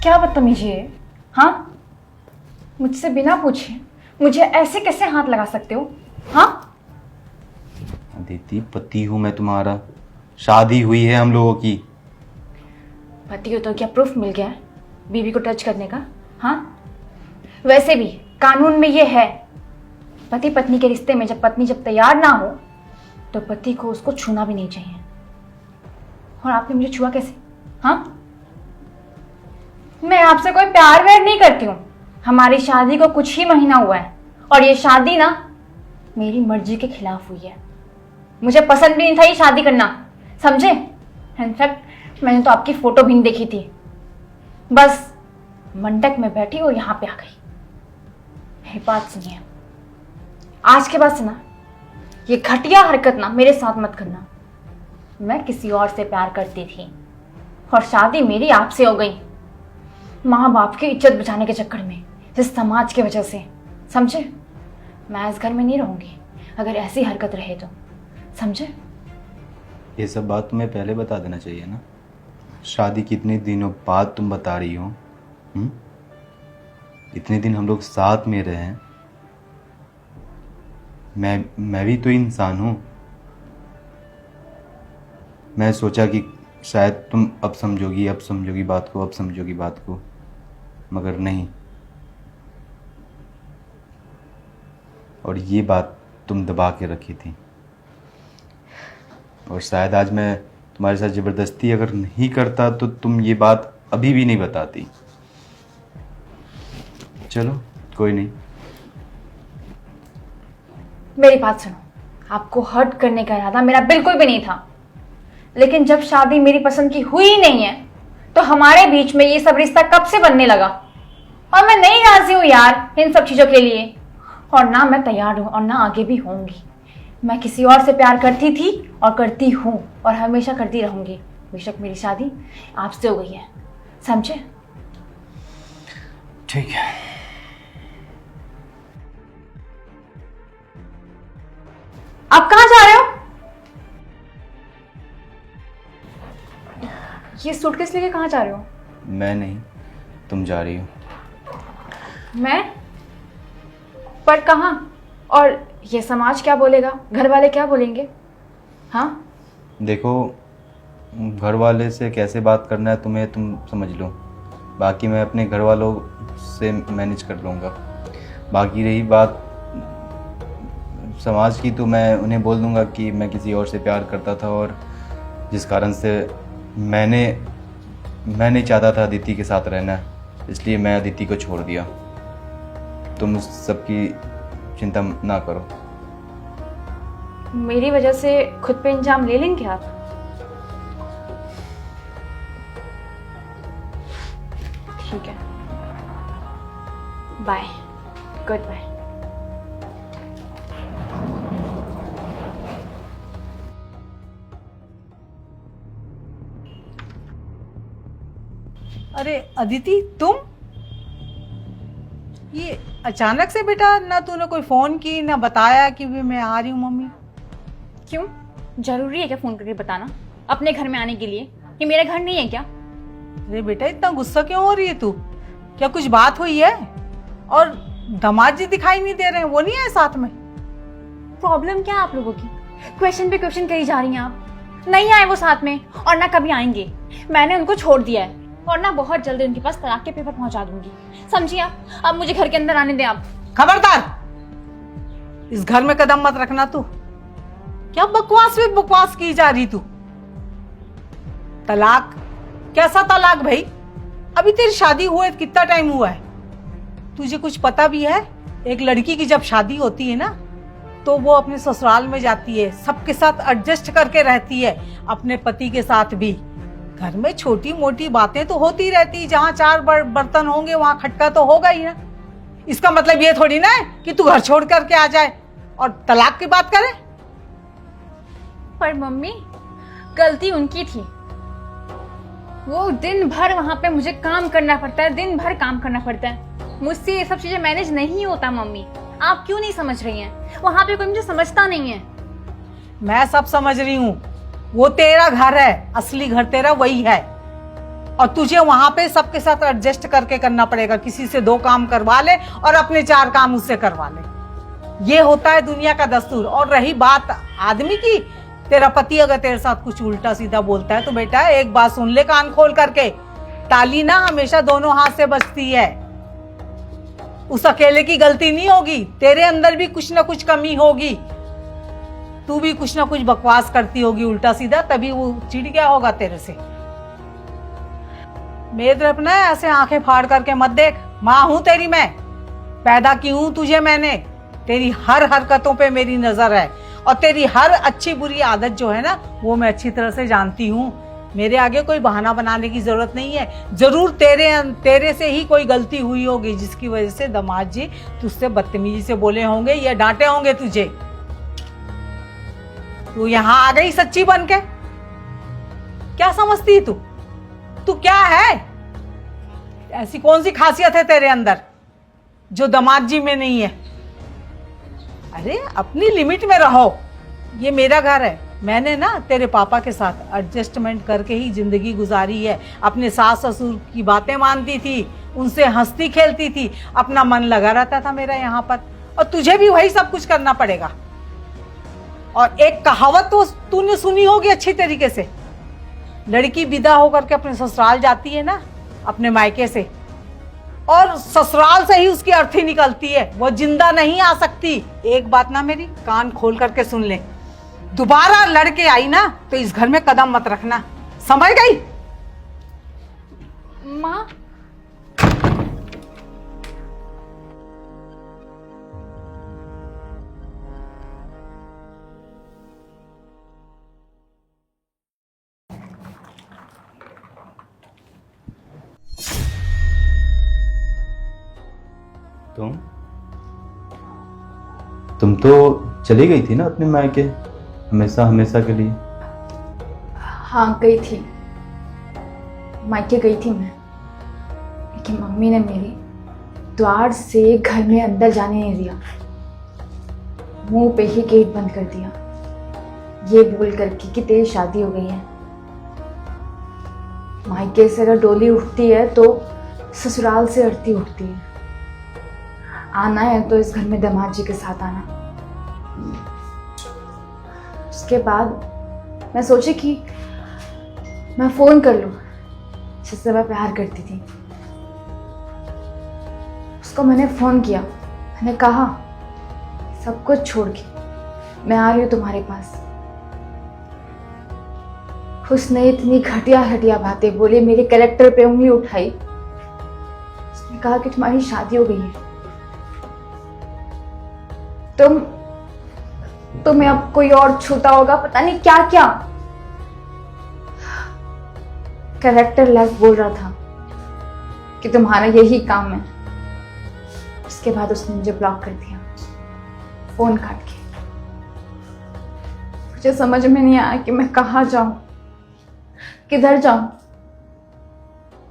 क्या बदतमीजी है? हाँ, मुझसे बिना पूछे मुझे ऐसे कैसे हाथ लगा सकते हो? हाँ अदिति, पति हूँ मैं तुम्हारा, शादी हुई है हम लोगों की। पति हो तो क्या प्रूफ मिल गया है बीवी को टच करने का? हाँ, वैसे भी कानून में ये है, पति पत्नी के रिश्ते में जब पत्नी तैयार ना हो तो पति को उसको छूना भी नहीं चाहिए। और आपने मुझे छुआ कैसे? हाँ, मैं आपसे कोई प्यार व्यार नहीं करती हूँ। हमारी शादी को कुछ ही महीना हुआ है और ये शादी ना मेरी मर्जी के खिलाफ हुई है। मुझे पसंद भी नहीं था ये शादी करना, समझे? इनफैक्ट मैंने तो आपकी फोटो भी नहीं देखी थी, बस मंडप में बैठी और यहाँ पे आ गई। मेरी बात सुनिए, आज के बाद से ना ये घटिया हरकत ना मेरे साथ मत करना। मैं किसी और से प्यार करती थी और शादी मेरी आपसे हो गई, माँ बाप की इज्जत बचाने के चक्कर में, इस समाज की वजह से, समझे? मैं इस घर में नहीं रहूंगी अगर ऐसी हरकत रहे तो, समझे? ये सब बात तुम्हें पहले बता देना चाहिए ना। शादी कितने दिनों बाद तुम बता रही हो? इतने दिन हम लोग साथ में रहे हैं। मैं भी तो इंसान हूँ। मैं सोचा कि शायद तुम अब समझोगी बात को, मगर नहीं। और ये बात तुम दबा के रखी थी, और शायद आज मैं तुम्हारे साथ ज़बरदस्ती अगर नहीं करता तो तुम ये बात अभी भी नहीं बताती। चलो कोई नहीं। मेरी बात सुनो, आपको हर्ट करने का इरादा मेरा बिल्कुल भी नहीं था, लेकिन जब शादी मेरी पसंद की हुई ही नहीं है तो हमारे बीच में ये सब रिश्ता कब से बनने लगा? और मैं नहीं राजी हूं यार इन सब चीजों के लिए, और ना मैं तैयार हूं और ना आगे भी होंगी। मैं किसी और से प्यार करती थी और करती हूं और हमेशा करती रहूंगी। बेशक मेरी शादी आपसे हो गई है, समझे? ठीक है। आप कहाँ जा रहे हो? ये सूटकेस लेके कहाँ जा रहे हो? मैं नहीं, तुम जा रही हो। मैं? पर कहाँ? और ये समाज क्या बोलेगा, घर वाले क्या बोलेंगे? हाँ, देखो, घर वाले से कैसे बात करना है तुम्हें तुम समझ लो, बाकी मैं अपने घर वालों से मैनेज कर लूँगा। बाकी रही बात समाज की, तो मैं उन्हें बोल दूँगा कि मैं किसी और से प्यार करता था और जिस कारण से मैं नहीं चाहता था अदिति के साथ रहना, इसलिए मैं अदिति को छोड़ दिया। तुम उस सबकी चिंता ना करो। मेरी वजह से खुद पे इंजाम ले लेंगे आप? ठीक है, बाय, गुड बाय। अरे अदिति, तुम ये अचानक से बेटा, ना तूने कोई फोन की ना बताया कि भी मैं आ रही हूँ मम्मी। क्यों, जरूरी है क्या फोन करके बताना अपने घर में आने के लिए? ये मेरा घर नहीं है क्या? अरे बेटा, इतना गुस्सा क्यों हो रही है तू? क्या कुछ बात हुई है? और दामाद जी दिखाई नहीं दे रहे हैं, वो नहीं है साथ में? प्रॉब्लम क्या है आप लोगों की? क्वेश्चन पे क्वेश्चन करी जा रही हैं आप। नहीं आए वो साथ में और ना कभी आएंगे। मैंने उनको छोड़ दिया है और ना बहुत जल्दी उनके पास तलाक के पेपर पहुंचा दूंगी, समझिए आप? अब मुझे घर के अंदर आने दें आप। खबरदार, इस घर में कदम मत रखना तू। क्या बकवास पे बकवास की जा रही तू? तलाक? कैसा तलाक भाई? अभी तेरी शादी हुए कितना टाइम हुआ है? तुझे कुछ पता भी है? एक लड़की की जब शादी होती है ना, तो वो अपने ससुराल में जाती है, सबके साथ एडजस्ट करके रहती है, अपने पति के साथ भी। घर में छोटी मोटी बातें तो होती रहती, जहाँ चार बर्तन होंगे वहां खटका तो होगा ही ना। इसका मतलब ये थोड़ी ना है कि तू घर छोड़ करके आ जाए और तलाक की बात करे। पर मम्मी, गलती उनकी थी। वो दिन भर वहां पे मुझे काम करना पड़ता है, दिन भर काम करना पड़ता है। मुझसे ये सब चीजें मैनेज नहीं होता मम्मी। आप क्यों नहीं समझ रही हैं? वहां पे कोई मुझे समझता नहीं है। मैं सब समझ रही हूँ। वो तेरा घर है, असली घर तेरा वही है। और तुझे वहां पे सबके साथ एडजस्ट करके करना पड़ेगा। किसी से 2 काम करवा ले और अपने 4 काम उससे करवा ले। ये होता है दुनिया का दस्तूर। और रही बात आदमी की, तेरा पति अगर तेरे साथ कुछ उल्टा सीधा बोलता है तो बेटा एक बात सुन ले कान खोल करके, ताली ना हमेशा दोनों हाथ से बजती है। उस अकेले की गलती नहीं होगी, तेरे अंदर भी कुछ ना कुछ कमी होगी। तू भी कुछ ना कुछ बकवास करती होगी उल्टा सीधा, तभी वो चिढ़ गया होगा तेरे से। मेरी तरफ ना ऐसे आंखें फाड़ करके मत देख। माँ हूं तेरी मैं, पैदा की हूं तुझे मैंने। तेरी हर हरकतों पे मेरी नजर है और तेरी हर अच्छी बुरी आदत जो है ना वो मैं अच्छी तरह से जानती हूँ। मेरे आगे कोई बहाना बनाने की जरूरत नहीं है। जरूर तेरे से ही कोई गलती हुई होगी जिसकी वजह से दामाद जी तुझसे बदतमीजी से बोले होंगे या डांटे होंगे तुझे। तू यहाँ आ गई सच्ची बन के, क्या समझती तू? तू क्या है? ऐसी कौन सी खासियत है तेरे अंदर जो दामाद जी में नहीं है? अरे अपनी लिमिट में रहो। ये मेरा घर है। मैंने ना तेरे पापा के साथ एडजस्टमेंट करके ही जिंदगी गुजारी है। अपने सास ससुर की बातें मानती थी, उनसे हंसती खेलती थी, अपना मन लगा रहता था मेरा यहाँ पर। और तुझे भी वही सब कुछ करना पड़ेगा। और एक कहावत तो तूने सुनी होगी अच्छी तरीके से, लड़की विदा होकर के अपने ससुराल जाती है ना अपने मायके से, और ससुराल से ही उसकी अर्थी निकलती है, वो जिंदा नहीं आ सकती। एक बात ना मेरी कान खोल करके सुन ले, दोबारा लड़के आई ना तो इस घर में कदम मत रखना, समझ गई? माँ तुम तो चली गई थी ना अपने मायके हमेशा हमेशा के लिए। हाँ गई थी, मायके गई थी मैं, लेकिन मम्मी ने मेरी द्वार से घर में अंदर जाने नहीं दिया। मुंह पे ही गेट बंद कर दिया, ये बोल करके कि तेरी शादी हो गई है। मायके से अगर डोली उठती है तो ससुराल से अर्थी उठती है। आना है तो इस घर में दामाद जी के साथ आना। उसके बाद मैं सोची कि मैं फोन कर लूं जिससे मैं प्यार करती थी। उसको मैंने फोन किया, मैंने कहा सब कुछ छोड़ के मैं आ रही हूं तुम्हारे पास। उसने इतनी घटिया घटिया बातें बोली, मेरे कैरेक्टर पे उंगली उठाई। उसने कहा कि तुम्हारी शादी हो गई है, तुम्हें अब कोई और छूता होगा, पता नहीं क्या क्या कैरेक्टर लेस बोल रहा था कि तुम्हारा यही काम है। उसके बाद उसने मुझे ब्लॉक कर दिया, फोन काट के। मुझे समझ में नहीं आया कि मैं कहाँ जाऊं, किधर जाऊं,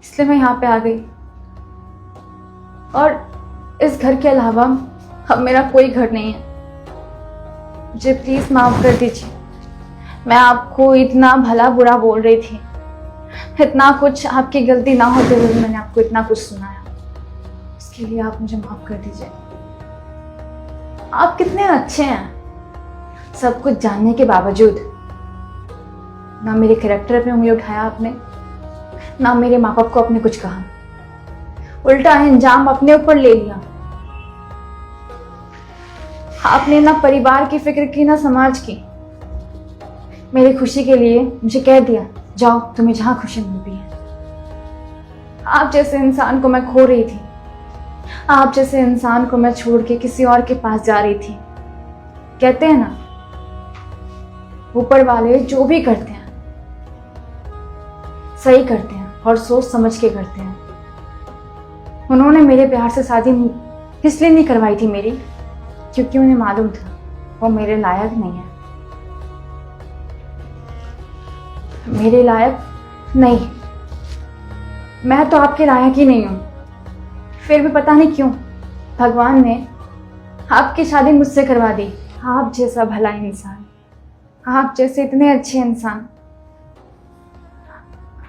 इसलिए मैं यहाँ पे आ गई। और इस घर के अलावा अब मेरा कोई घर नहीं है। मुझे प्लीज माफ कर दीजिए, मैं आपको इतना भला बुरा बोल रही थी, इतना कुछ आपकी गलती ना होते हुए मैंने आपको इतना कुछ सुनाया, उसके लिए आप मुझे माफ कर दीजिए। आप कितने अच्छे हैं, सब कुछ जानने के बावजूद ना मेरे कैरेक्टर पे उंगली उठाया आपने, ना मेरे माँ बाप को आपने कुछ कहा, उल्टा इंजाम अपने ऊपर ले लिया। आपने ना परिवार की फिक्र की ना समाज की। मेरी खुशी के लिए मुझे कह दिया जाओ तुम्हें जहां खुशी मिलती है। आप जैसे इंसान को मैं खो रही थी, आप जैसे इंसान को मैं छोड़ के किसी और के पास जा रही थी। कहते हैं ना ऊपर वाले जो भी करते हैं सही करते हैं और सोच समझ के करते हैं। उन्होंने मेरे प्यार से शादी इसलिए नहीं करवाई थी मेरी, क्योंकि उन्हें मालूम था वो मेरे लायक नहीं है। मेरे लायक नहीं, मैं तो आपके लायक ही नहीं हूं। फिर भी पता नहीं क्यों भगवान ने आपकी शादी मुझसे करवा दी। आप जैसा भला इंसान, आप जैसे इतने अच्छे इंसान,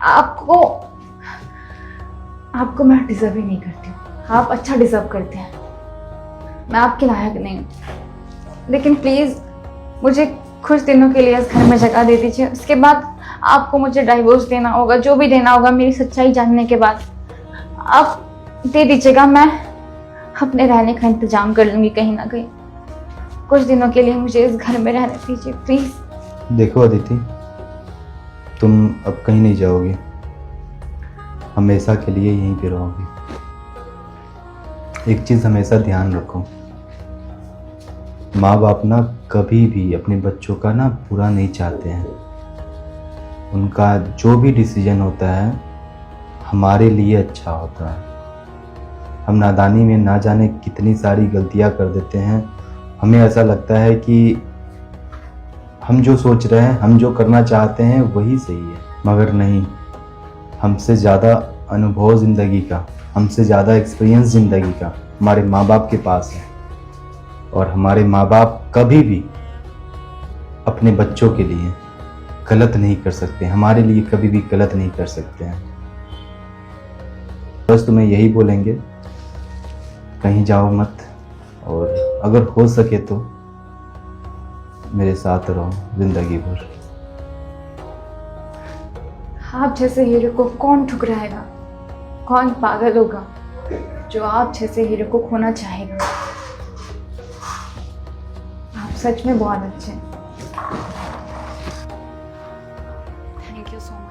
आपको आपको मैं डिजर्व ही नहीं करती हूँ। आप अच्छा डिजर्व करते हैं, मैं आपके लायक नहीं हूँ। लेकिन प्लीज़ मुझे कुछ दिनों के लिए इस घर में जगह दे दीजिए। उसके बाद आपको मुझे डाइवोर्स देना होगा, जो भी देना होगा मेरी सच्चाई जानने के बाद आप दे दीजिएगा। मैं अपने रहने का इंतजाम कर लूँगी कहीं ना कहीं। कुछ दिनों के लिए मुझे इस घर में रहने दीजिए प्लीज़। देखो अदिति, तुम अब कहीं नहीं जाओगी, हमेशा के लिए यहीं पे रहोगी। एक चीज़ हमेशा ध्यान रखो, माँ बाप ना कभी भी अपने बच्चों का ना बुरा नहीं चाहते हैं। उनका जो भी डिसीजन होता है हमारे लिए अच्छा होता है। हम नादानी में ना जाने कितनी सारी गलतियाँ कर देते हैं। हमें ऐसा लगता है कि हम जो सोच रहे हैं, हम जो करना चाहते हैं वही सही है, मगर नहीं। हमसे ज़्यादा अनुभव ज़िंदगी का, हमसे ज़्यादा एक्सपीरियंस ज़िंदगी का हमारे माँ बाप के पास है। और हमारे माँ बाप कभी भी अपने बच्चों के लिए गलत नहीं कर सकते, हमारे लिए कभी भी गलत नहीं कर सकते हैं। बस तुम्हें यही बोलेंगे, कहीं जाओ मत, और अगर हो सके तो मेरे साथ रहो जिंदगी भर। आप जैसे हीरो को कौन ठुकराएगा, कौन पागल होगा जो आप जैसे हीरो को खोना चाहेगा। आप सच में बहुत अच्छे हैं। Thank you so much.